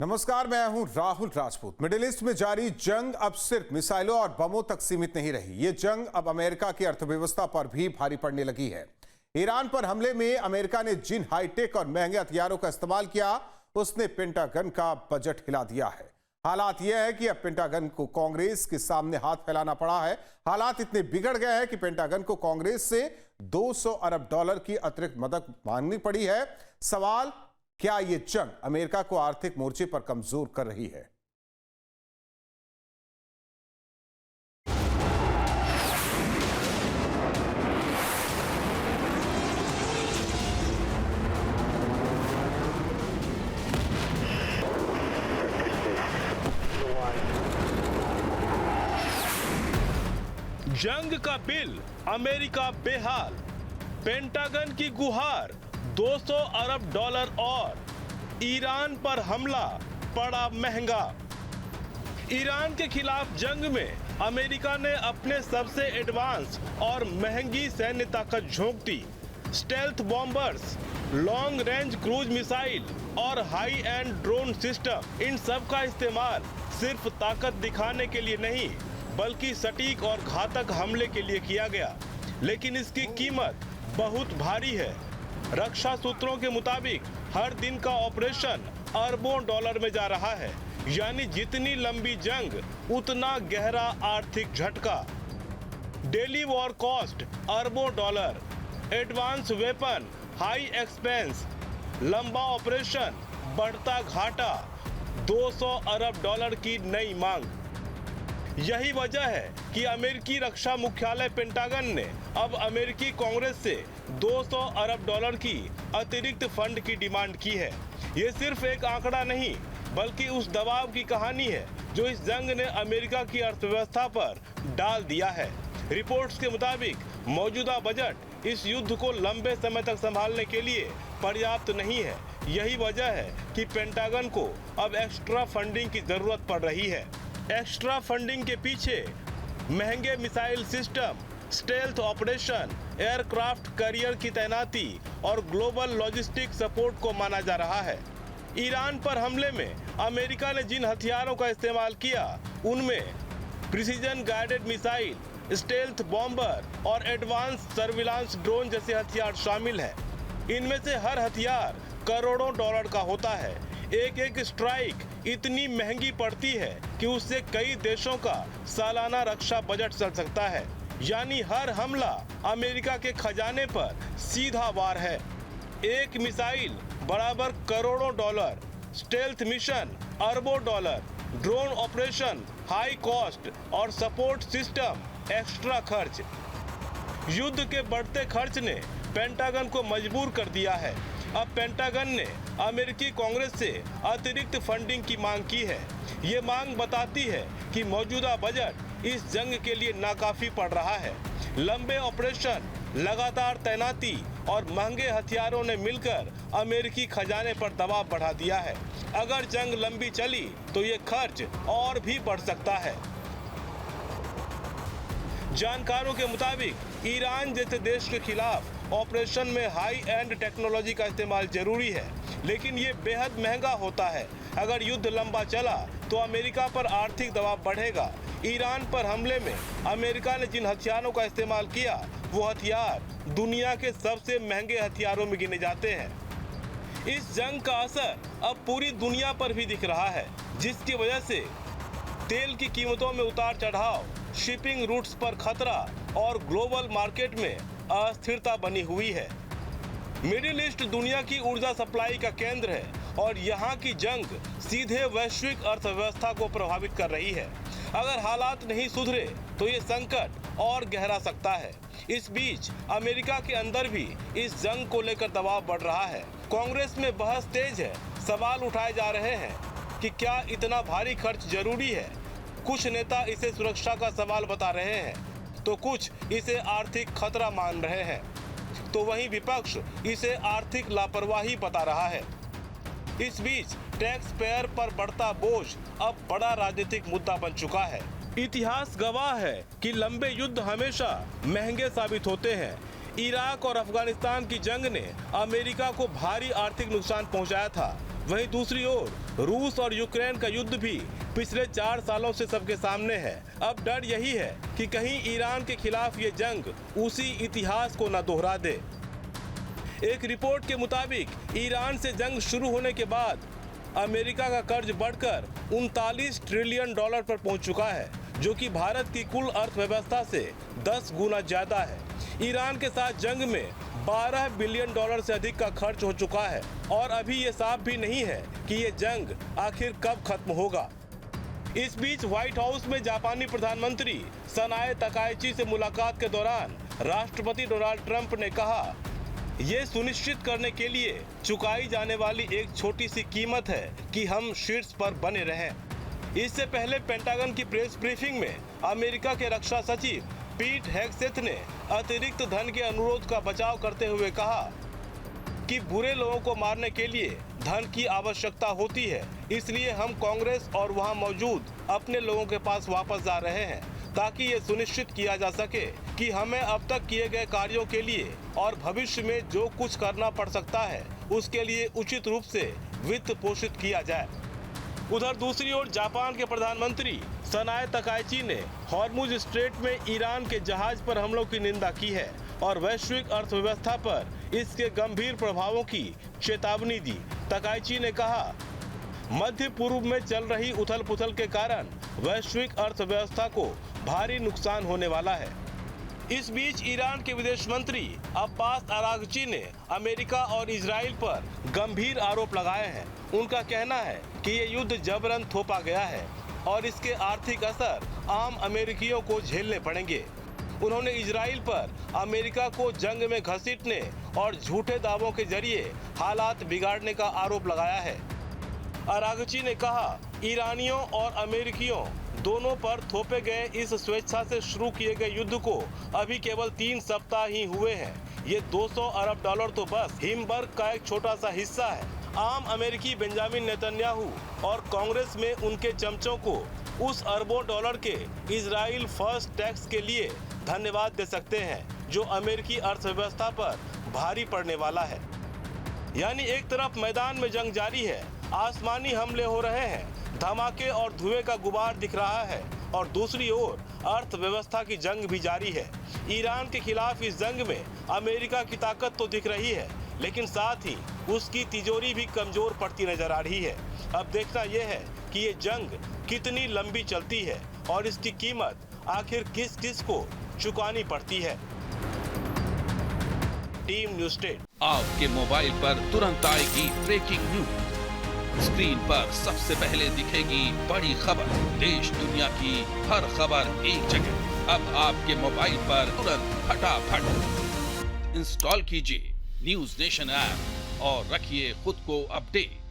नमस्कार, मैं हूं राहुल राजपूत। मिडिल ईस्ट में जारी जंग अब सिर्फ मिसाइलों और बमों तक सीमित नहीं रही। ये जंग अब अमेरिका की अर्थव्यवस्था पर भी भारी पड़ने लगी है। ईरान पर हमले में अमेरिका ने जिन हाईटेक और महंगे हथियारों का इस्तेमाल किया, उसने पेंटागन का बजट हिला दिया है। हालात यह है कि अब पेंटागन को कांग्रेस के सामने हाथ फैलाना पड़ा है। हालात इतने बिगड़ गए हैं कि पेंटागन को कांग्रेस से $200 अरब की अतिरिक्त मदद मांगनी पड़ी है। सवाल, क्या ये जंग अमेरिका को आर्थिक मोर्चे पर कमजोर कर रही है? जंग का बिल, अमेरिका बेहाल। पेंटागन की गुहार, $200 अरब और ईरान पर हमला पड़ा महंगा। ईरान के खिलाफ जंग में अमेरिका ने अपने सबसे एडवांस और महंगी सैन्य ताकत झोंक दी। Stealth bombers, long range cruise missile और हाई एंड ड्रोन सिस्टम, इन सब का इस्तेमाल सिर्फ ताकत दिखाने के लिए नहीं बल्कि सटीक और घातक हमले के लिए किया गया। लेकिन इसकी कीमत बहुत भारी है। रक्षा सूत्रों के मुताबिक हर दिन का ऑपरेशन अरबों डॉलर में जा रहा है, यानी जितनी लंबी जंग उतना गहरा आर्थिक झटका। डेली वॉर कॉस्ट अरबों dollar, advance weapon high expense, लंबा ऑपरेशन बढ़ता घाटा, $200 अरब की नई मांग। यही वजह है कि अमेरिकी रक्षा मुख्यालय पेंटागन ने अब अमेरिकी कांग्रेस से $200 अरब की अतिरिक्त फंड की डिमांड की है। ये सिर्फ एक आंकड़ा नहीं बल्कि उस दबाव की कहानी है जो इस जंग ने अमेरिका की अर्थव्यवस्था पर डाल दिया है। रिपोर्ट्स के मुताबिक मौजूदा बजट इस युद्ध को लंबे समय तक संभालने के लिए पर्याप्त नहीं है। यही वजह है कि पेंटागन को अब एक्स्ट्रा फंडिंग की जरूरत पड़ रही है। एक्स्ट्रा फंडिंग के पीछे महंगे missile system, stealth operation, aircraft carrier की तैनाती और ग्लोबल लॉजिस्टिक सपोर्ट को माना जा रहा है। ईरान पर हमले में अमेरिका ने जिन हथियारों का इस्तेमाल किया उनमें precision guided missile, stealth bomber और एडवांस सर्विलांस ड्रोन जैसे हथियार शामिल हैं। इनमें से हर हथियार करोड़ों डॉलर का होता है। एक एक स्ट्राइक इतनी महंगी पड़ती है कि उससे कई देशों का सालाना रक्षा बजट चल सकता है। यानी हर हमला अमेरिका के खजाने पर सीधा वार है। एक मिसाइल बराबर करोड़ों डॉलर, स्टेल्थ मिशन अरबों dollar, drone operation high cost और सपोर्ट सिस्टम एक्स्ट्रा खर्च। युद्ध के बढ़ते खर्च ने पेंटागन को मजबूर कर दिया है। अब पेंटागन ने अमेरिकी कांग्रेस से अतिरिक्त फंडिंग की मांग की है। ये मांग बताती है कि मौजूदा बजट इस जंग के लिए नाकाफी पड़ रहा है। लंबे ऑपरेशन, लगातार तैनाती और महंगे हथियारों ने मिलकर अमेरिकी खजाने पर दबाव बढ़ा दिया है। अगर जंग लंबी चली तो ये खर्च और भी बढ़ सकता है। जानकारों के मुताबिक ईरान जैसे देश के खिलाफ ऑपरेशन में हाई एंड टेक्नोलॉजी का इस्तेमाल जरूरी है, लेकिन ये बेहद महंगा होता है। अगर युद्ध लंबा चला तो अमेरिका पर आर्थिक दबाव बढ़ेगा। ईरान पर हमले में अमेरिका ने जिन हथियारों का इस्तेमाल किया वो हथियार दुनिया के सबसे महंगे हथियारों में गिने जाते हैं। इस जंग का असर अब पूरी दुनिया पर भी दिख रहा है, जिसकी वजह से तेल की कीमतों में उतार चढ़ाव, शिपिंग रूट्स पर खतरा और ग्लोबल मार्केट में अस्थिरता बनी हुई है। मिडिल ईस्ट दुनिया की ऊर्जा सप्लाई का केंद्र है और यहाँ की जंग सीधे वैश्विक अर्थव्यवस्था को प्रभावित कर रही है। अगर हालात नहीं सुधरे तो ये संकट और गहरा सकता है। इस बीच अमेरिका के अंदर भी इस जंग को लेकर दबाव बढ़ रहा है। कांग्रेस में बहस तेज है। सवाल उठाए जा रहे हैं कि क्या इतना भारी खर्च जरूरी है। कुछ नेता इसे सुरक्षा का सवाल बता रहे हैं तो कुछ इसे आर्थिक खतरा मान रहे हैं, तो वहीं विपक्ष इसे आर्थिक लापरवाही बता रहा है। इस बीच टैक्स पेयर पर बढ़ता बोझ अब बड़ा राजनीतिक मुद्दा बन चुका है। इतिहास गवाह है कि लंबे युद्ध हमेशा महंगे साबित होते हैं। इराक और अफगानिस्तान की जंग ने अमेरिका को भारी आर्थिक नुकसान पहुंचाया था वहीं दूसरी ओर रूस और यूक्रेन का युद्ध भी पिछले 4 सालों से सबके सामने है। अब डर यही है कि कहीं ईरान के खिलाफ ये जंग उसी इतिहास को न दोहरा दे। एक रिपोर्ट के मुताबिक ईरान से जंग शुरू होने के बाद अमेरिका का कर्ज बढ़कर 39 ट्रिलियन डॉलर पर पहुंच चुका है, जो कि भारत की कुल अर्थव्यवस्था से 10 गुना ज्यादा है। ईरान के साथ जंग में 12 बिलियन डॉलर से अधिक का खर्च हो चुका है और अभी ये साफ भी नहीं है कि ये जंग आखिर कब खत्म होगा। इस बीच व्हाइट हाउस में जापानी प्रधानमंत्री सनाए तकाइची से मुलाकात के दौरान राष्ट्रपति डोनाल्ड ट्रंप ने कहा, ये सुनिश्चित करने के लिए चुकाई जाने वाली एक छोटी सी कीमत है कि हम शीर्ष पर बने रहें। इससे पहले पेंटागन की प्रेस ब्रीफिंग में अमेरिका के रक्षा सचिव पीट हेगसेथ ने अतिरिक्त धन के अनुरोध का बचाव करते हुए कहा कि बुरे लोगों को मारने के लिए धन की आवश्यकता होती है, इसलिए हम कांग्रेस और वहां मौजूद अपने लोगों के पास वापस जा रहे हैं ताकि ये सुनिश्चित किया जा सके कि हमें अब तक किए गए कार्यों के लिए और भविष्य में जो कुछ करना पड़ सकता है उसके लिए उचित रूप से वित्त पोषित किया जाए। उधर दूसरी ओर जापान के प्रधानमंत्री सनाए तकाइची ने हॉर्मुज स्ट्रेट में ईरान के जहाज पर हमलों की निंदा की है और वैश्विक अर्थव्यवस्था पर इसके गंभीर प्रभावों की चेतावनी दी। तकाइची ने कहा, मध्य पूर्व में चल रही उथल पुथल के कारण वैश्विक अर्थव्यवस्था को भारी नुकसान होने वाला है। इस बीच ईरान के विदेश मंत्री अब्बास अरागची ने अमेरिका और इजराइल पर गंभीर आरोप लगाए हैं। उनका कहना है कि ये युद्ध जबरन थोपा गया है और इसके आर्थिक असर आम अमेरिकियों को झेलने पड़ेंगे। उन्होंने इजराइल पर अमेरिका को जंग में घसीटने और झूठे दावों के जरिए हालात बिगाड़ने का आरोप लगाया है। अरागची ने कहा, ईरानियों और अमेरिकियों दोनों पर थोपे गए इस स्वेच्छा से शुरू किए गए युद्ध को अभी केवल 3 सप्ताह ही हुए हैं। ये 200 अरब डॉलर तो बस हिमबर्ग का एक छोटा सा हिस्सा है। आम अमेरिकी बेंजामिन नेतन्याहू और कांग्रेस में उनके चमचों को उस अरबों डॉलर के इजराइल फर्स्ट टैक्स के लिए धन्यवाद दे सकते हैं, जो अमेरिकी अर्थव्यवस्था पर भारी पड़ने वाला है। यानी एक तरफ मैदान में जंग जारी है, आसमानी हमले हो रहे हैं, धमाके और धुएं का गुबार दिख रहा है और दूसरी ओर अर्थव्यवस्था की जंग भी जारी है। ईरान के खिलाफ इस जंग में अमेरिका की ताकत तो दिख रही है, लेकिन साथ ही उसकी तिजोरी भी कमजोर पड़ती नजर आ रही है। अब देखना यह है कि ये जंग कितनी लंबी चलती है और इसकी कीमत आखिर किस किस को चुकानी पड़ती है। Team news state. आपके मोबाइल पर तुरंत आएगी ब्रेकिंग न्यूज। स्क्रीन पर सबसे पहले दिखेगी बड़ी खबर। देश दुनिया की हर खबर एक जगह। अब आपके मोबाइल पर तुरंत फटाफट इंस्टॉल कीजिए न्यूज़ नेशन ऐप और रखिए खुद को अपडेट।